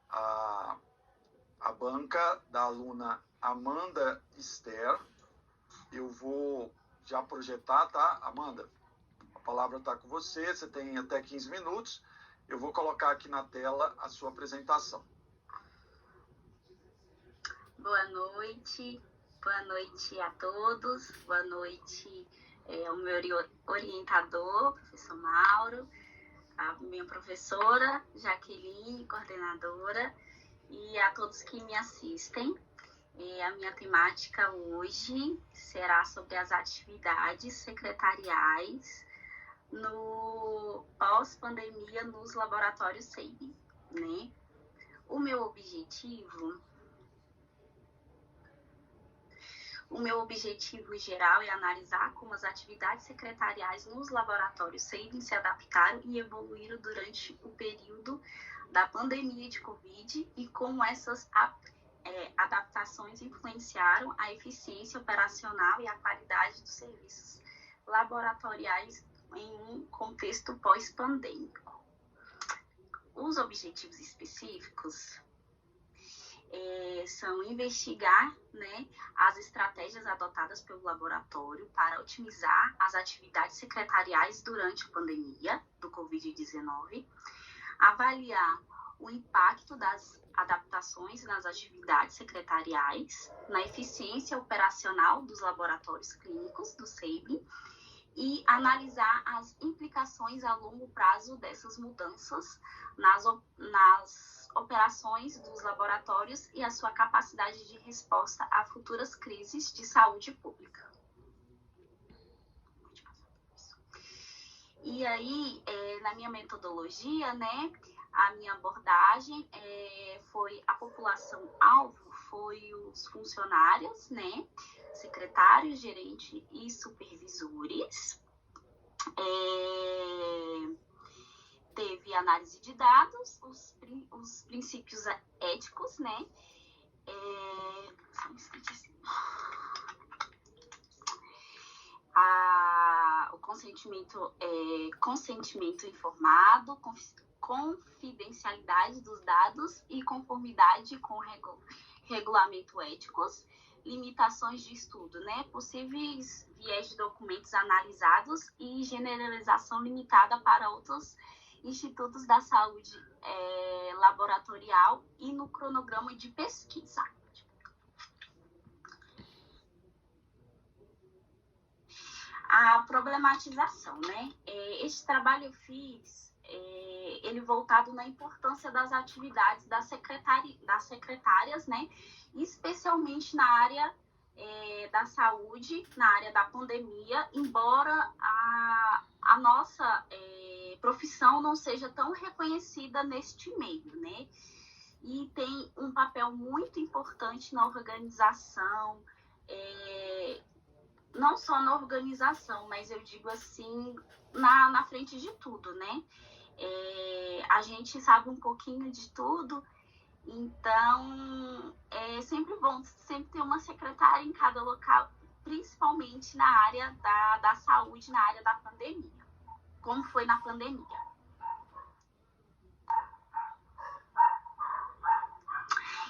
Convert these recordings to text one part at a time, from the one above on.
a, a banca da aluna Amanda Esther. Eu vou já projetar, tá, Amanda? A palavra está com você, você tem até 15 minutos. Eu vou colocar aqui na tela a sua apresentação. Boa noite a todos, boa noite ao meu orientador, professor Mauro, a minha professora Jaqueline, coordenadora, e a todos que me assistem. A minha temática hoje será sobre as atividades secretariais no pós-pandemia nos laboratórios SEIB, né? O meu objetivo geral é analisar como as atividades secretariais nos laboratórios SEIB se adaptaram e evoluíram durante o período da pandemia de Covid e como essas adaptações influenciaram a eficiência operacional e a qualidade dos serviços laboratoriais em um contexto pós-pandêmico. Os objetivos específicos são investigar, né, as estratégias adotadas pelo laboratório para otimizar as atividades secretariais durante a pandemia do Covid-19, avaliar o impacto das adaptações nas atividades secretariais, na eficiência operacional dos laboratórios clínicos do SEIB e analisar as implicações a longo prazo dessas mudanças nas operações dos laboratórios e a sua capacidade de resposta a futuras crises de saúde pública. E aí, na minha metodologia, né, a minha abordagem foi a população-alvo, foi os funcionários, né, secretários, gerentes e supervisores. Teve análise de dados, os princípios éticos, né, o consentimento informado, confidencialidade dos dados e conformidade com regulamento éticos, limitações de estudo, né? Possíveis viés de documentos analisados e generalização limitada para outros institutos da saúde laboratorial e no cronograma de pesquisa. A problematização, né? Este trabalho eu fiz ele voltado na importância das atividades das secretárias, né? Especialmente na área da saúde, na área da pandemia, embora a nossa profissão não seja tão reconhecida neste meio, né? E tem um papel muito importante na organização, não só na organização, mas eu digo assim, na frente de tudo, né? A gente sabe um pouquinho de tudo, então é sempre bom, sempre ter uma secretária em cada local, principalmente na área da saúde, na área da pandemia, como foi na pandemia.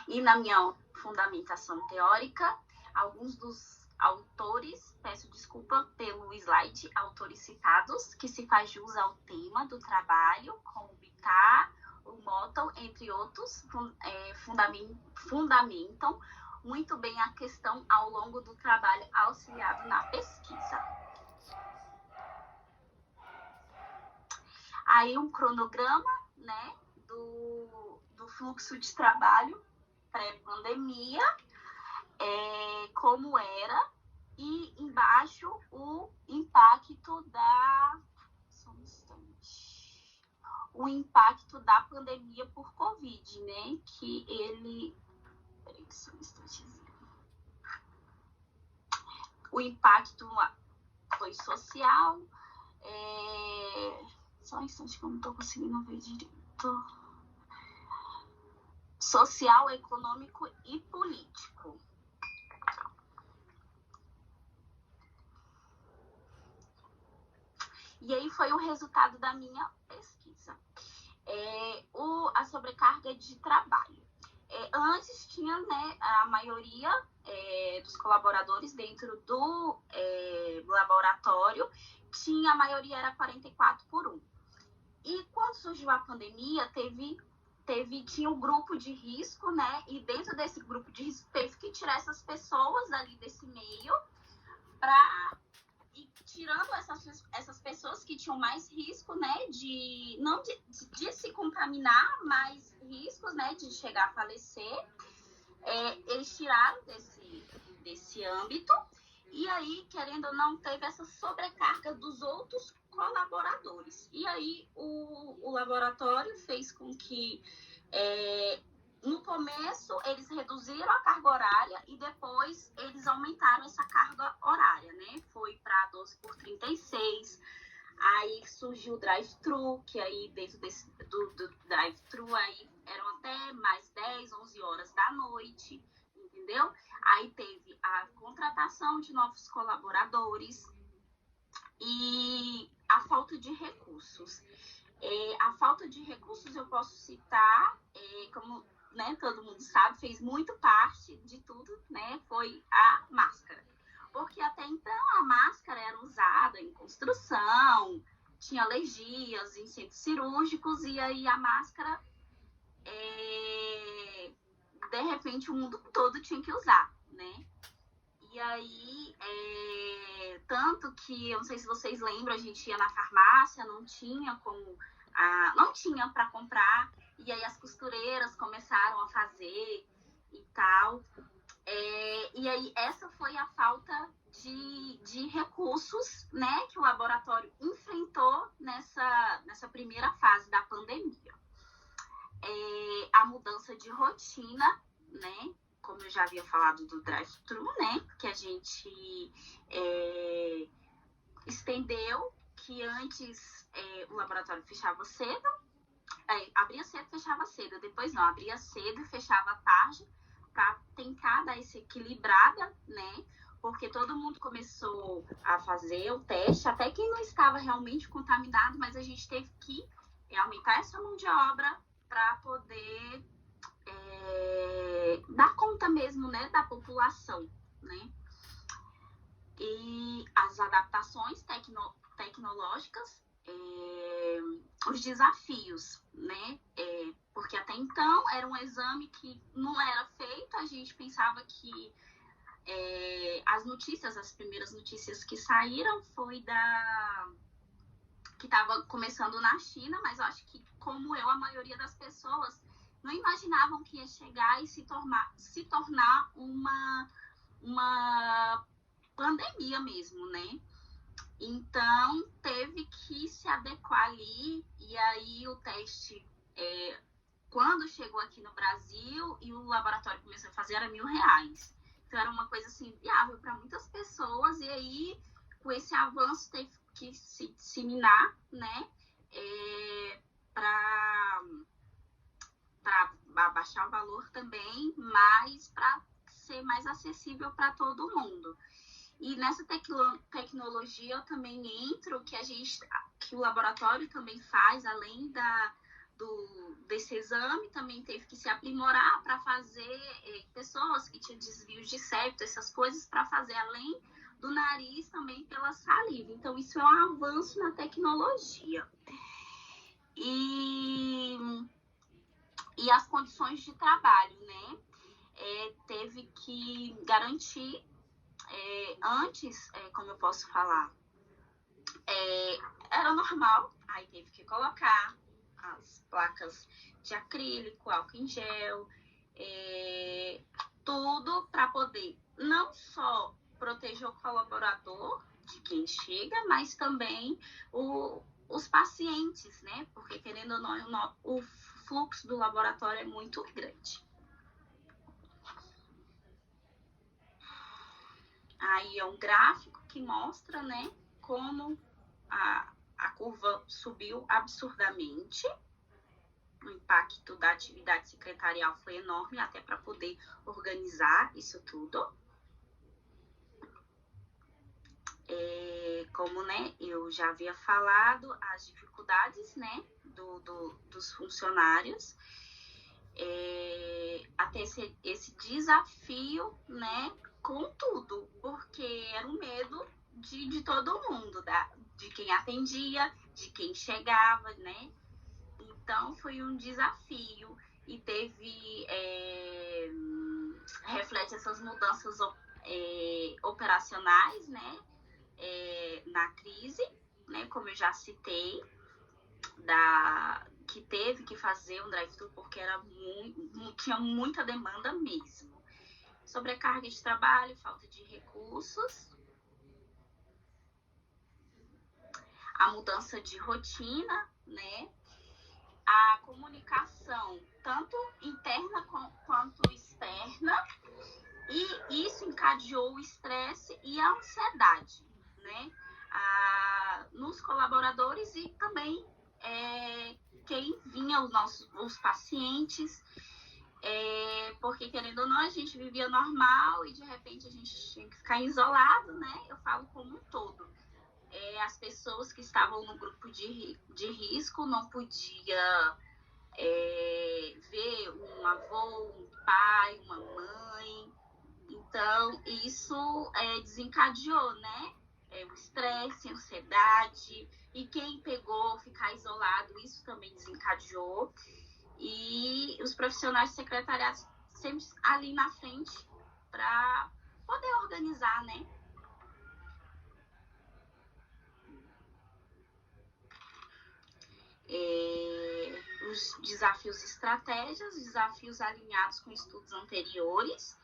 E na minha fundamentação teórica, alguns dos autores, peço desculpa pelo slide, autores citados, que se faz jus ao tema do trabalho, como Bittar, o Mottl, entre outros, fundamentam muito bem a questão ao longo do trabalho auxiliado na pesquisa. Aí um cronograma, né, do fluxo de trabalho pré-pandemia, como era, e embaixo o impacto da pandemia por Covid, né? Que ele... O impacto foi social, só um instante que eu não estou conseguindo ver direito. Social, econômico e político. E aí foi o resultado da minha pesquisa. a sobrecarga de trabalho. Antes tinha, né, a maioria dos colaboradores dentro do laboratório, a maioria era 44/1. E quando surgiu a pandemia, tinha um grupo de risco, né? E dentro desse grupo de risco teve que tirar essas pessoas ali desse meio para ir tirando essas pessoas que tinham mais risco, né? De se contaminar, mais riscos, né? De chegar a falecer. Eles tiraram desse âmbito. E aí, querendo ou não, teve essa sobrecarga dos outros colaboradores. E aí, o laboratório fez com que, no começo, eles reduziram a carga horária e depois eles aumentaram essa carga horária, né? Foi para 12/36. Aí surgiu o drive-thru, que aí dentro do drive-thru aí eram até mais 10, 11 horas da noite, entendeu? Aí teve a contratação de novos colaboradores e a falta de recursos. A falta de recursos eu posso citar, como, né, todo mundo sabe, fez muito parte de tudo, né, foi a máscara. Porque até então a máscara era usada em construção, tinha alergias em centros cirúrgicos, e aí a máscara, de repente, o mundo todo tinha que usar, né? E aí, tanto que, eu não sei se vocês lembram, a gente ia na farmácia, não tinha para comprar, e aí as costureiras começaram a fazer e tal. E aí, essa foi a falta de recursos, né, que o laboratório enfrentou nessa primeira fase da pandemia. A mudança de rotina, né, como eu já havia falado do drive-thru, né, que a gente estendeu, que antes o laboratório fechava cedo, abria cedo e fechava cedo, depois não, abria cedo e fechava tarde, para tentar dar essa equilibrada, né, porque todo mundo começou a fazer o teste, até quem não estava realmente contaminado, mas a gente teve que aumentar essa mão de obra para poder dar conta mesmo, né, da população, né? E as adaptações tecnológicas, os desafios, né? Porque até então era um exame que não era feito, a gente pensava que as primeiras notícias que saíram foi que estava começando na China, mas eu acho que, como eu, a maioria das pessoas não imaginavam que ia chegar e se tornar uma pandemia mesmo, né? Então, teve que se adequar ali, e aí o teste, quando chegou aqui no Brasil e o laboratório começou a fazer, era R$1.000. Então, era uma coisa assim, viável para muitas pessoas, e aí, com esse avanço, teve que se disseminar, né, para abaixar o valor também, mas para ser mais acessível para todo mundo. E nessa tecnologia eu também entro, que o laboratório também faz, além desse exame, também teve que se aprimorar para fazer pessoas que tinham desvios de septo, essas coisas, para fazer além do nariz também pela saliva. Então, isso é um avanço na tecnologia. E as condições de trabalho, né? Teve que garantir, antes, como eu posso falar, era normal, aí teve que colocar as placas de acrílico, álcool em gel, tudo para poder não só proteger o colaborador de quem chega, mas também os pacientes, né? Porque, querendo ou não, o fluxo do laboratório é muito grande. Aí é um gráfico que mostra, né, como a curva subiu absurdamente. O impacto da atividade secretarial foi enorme, até para poder organizar isso tudo. Como, né, eu já havia falado, as dificuldades, né, dos funcionários, até esse desafio, né, com tudo, porque era um medo de todo mundo, de quem atendia, de quem chegava, né? Então, foi um desafio e teve, reflete essas mudanças operacionais, né, na crise, né, como eu já citei, que teve que fazer um drive-thru porque tinha muita demanda mesmo. Sobrecarga de trabalho, falta de recursos, a mudança de rotina, né? A comunicação, tanto interna quanto externa, e isso encadeou o estresse e a ansiedade, né? Nos colaboradores e também quem vinha, os pacientes, porque, querendo ou não, a gente vivia normal e de repente a gente tinha que ficar isolado, né? Eu falo como um todo. As pessoas que estavam no grupo de risco não podia ver um avô, um pai, uma mãe. Então, isso desencadeou, né? O estresse, a ansiedade. E quem pegou ficar isolado, isso também desencadeou. E os profissionais de secretariado sempre ali na frente para poder organizar, né? Os desafios estratégias, desafios alinhados com estudos anteriores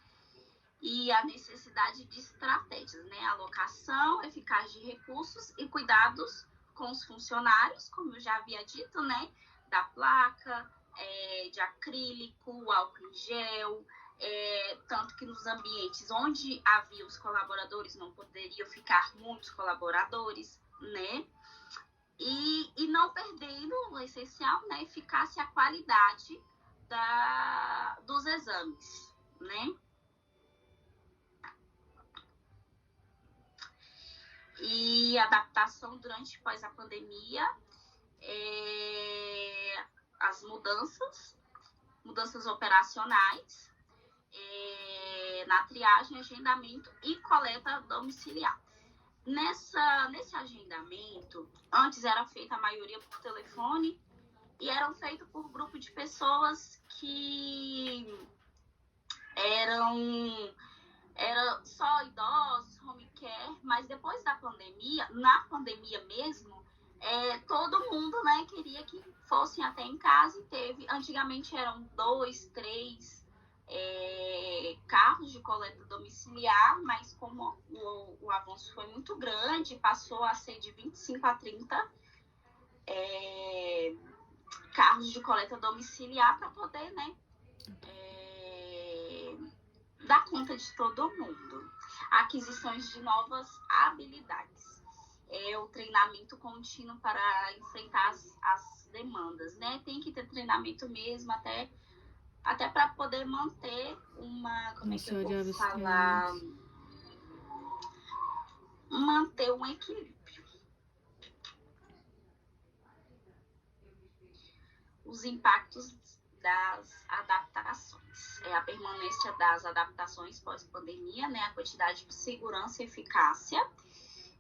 e a necessidade de estratégias, né? Alocação eficaz de recursos e cuidados com os funcionários, como eu já havia dito, né? Da placa, de acrílico, álcool em gel, tanto que nos ambientes onde havia os colaboradores não poderiam ficar muitos colaboradores, né? E não perdendo o essencial, né, eficácia e a qualidade dos exames, né? E adaptação durante e pós a pandemia, as mudanças operacionais, na triagem, agendamento e coleta domiciliar. Nesse agendamento, antes era feita a maioria por telefone e eram feitos por grupo de pessoas que eram só idosos, home care, mas depois da pandemia, na pandemia mesmo, todo mundo, né, queria que fossem até em casa e teve, antigamente eram 2, 3 carros de coleta domiciliar, mas como o avanço foi muito grande, passou a ser de 25 a 30 carros de coleta domiciliar para poder, né, dar conta de todo mundo. Aquisições de novas habilidades. O treinamento contínuo para enfrentar as demandas, né? Tem que ter treinamento mesmo, até para poder manter como é que eu vou falar? Manter um equilíbrio. Os impactos das adaptações. A permanência das adaptações pós-pandemia, né? A quantidade de segurança e eficácia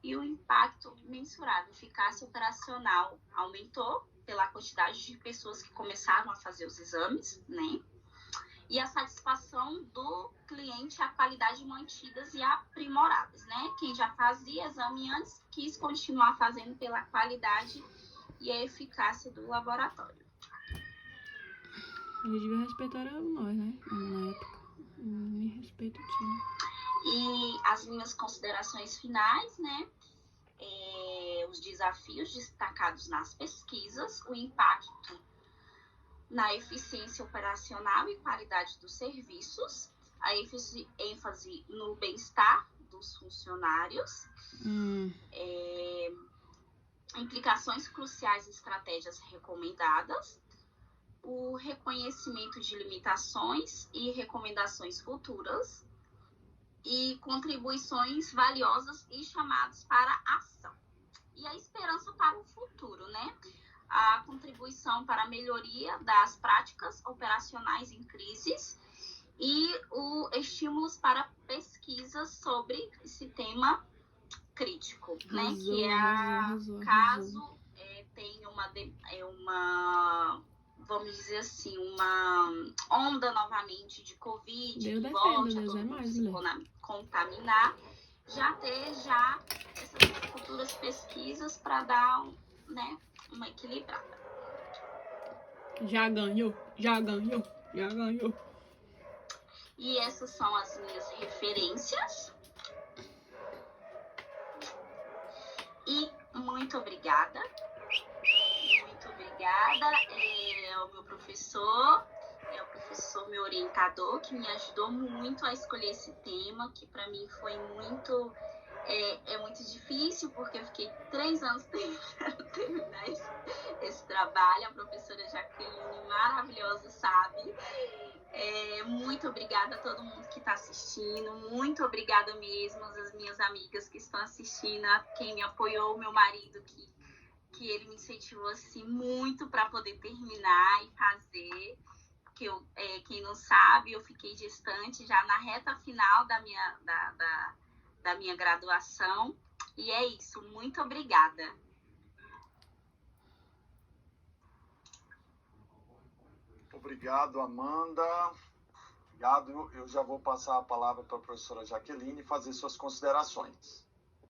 e o impacto mensurável. Eficácia operacional aumentou pela quantidade de pessoas que começaram a fazer os exames, né? E a satisfação do cliente, a qualidade mantidas e aprimoradas, né? Quem já fazia exame antes quis continuar fazendo pela qualidade e a eficácia do laboratório. Ele devia respeitar nós, né? Na época. Me respeito tinha. E as minhas considerações finais, né? Os desafios destacados nas pesquisas, o impacto na eficiência operacional e qualidade dos serviços, a ênfase no bem-estar dos funcionários, implicações cruciais e estratégias recomendadas, o reconhecimento de limitações e recomendações futuras e contribuições valiosas e chamados para ação. E a esperança para o futuro, né? a contribuição para a melhoria das práticas operacionais em crises e estímulos para pesquisas sobre esse tema crítico, né? Que é caso tenha uma, vamos dizer assim, uma onda novamente de Covid, que volte a todo mundo se contaminar, já ter essas futuras pesquisas para dar, né, uma equilibrada. Já ganhou. E essas são as minhas referências. E muito obrigada. Muito obrigada ao meu professor, o professor, meu orientador, que me ajudou muito a escolher esse tema, que para mim foi muito difícil, porque eu fiquei 3 anos tentando terminar esse trabalho. A professora Jaqueline, maravilhosa, sabe? Muito obrigada a todo mundo que está assistindo, muito obrigada mesmo às minhas amigas que estão assistindo, a quem me apoiou, meu marido, que ele me incentivou assim muito para poder terminar e fazer. Quem não sabe, eu fiquei gestante já na reta final da minha graduação. E é isso, muito obrigada. Obrigado, Amanda. Obrigado. Eu já vou passar a palavra para a professora Jaqueline fazer suas considerações.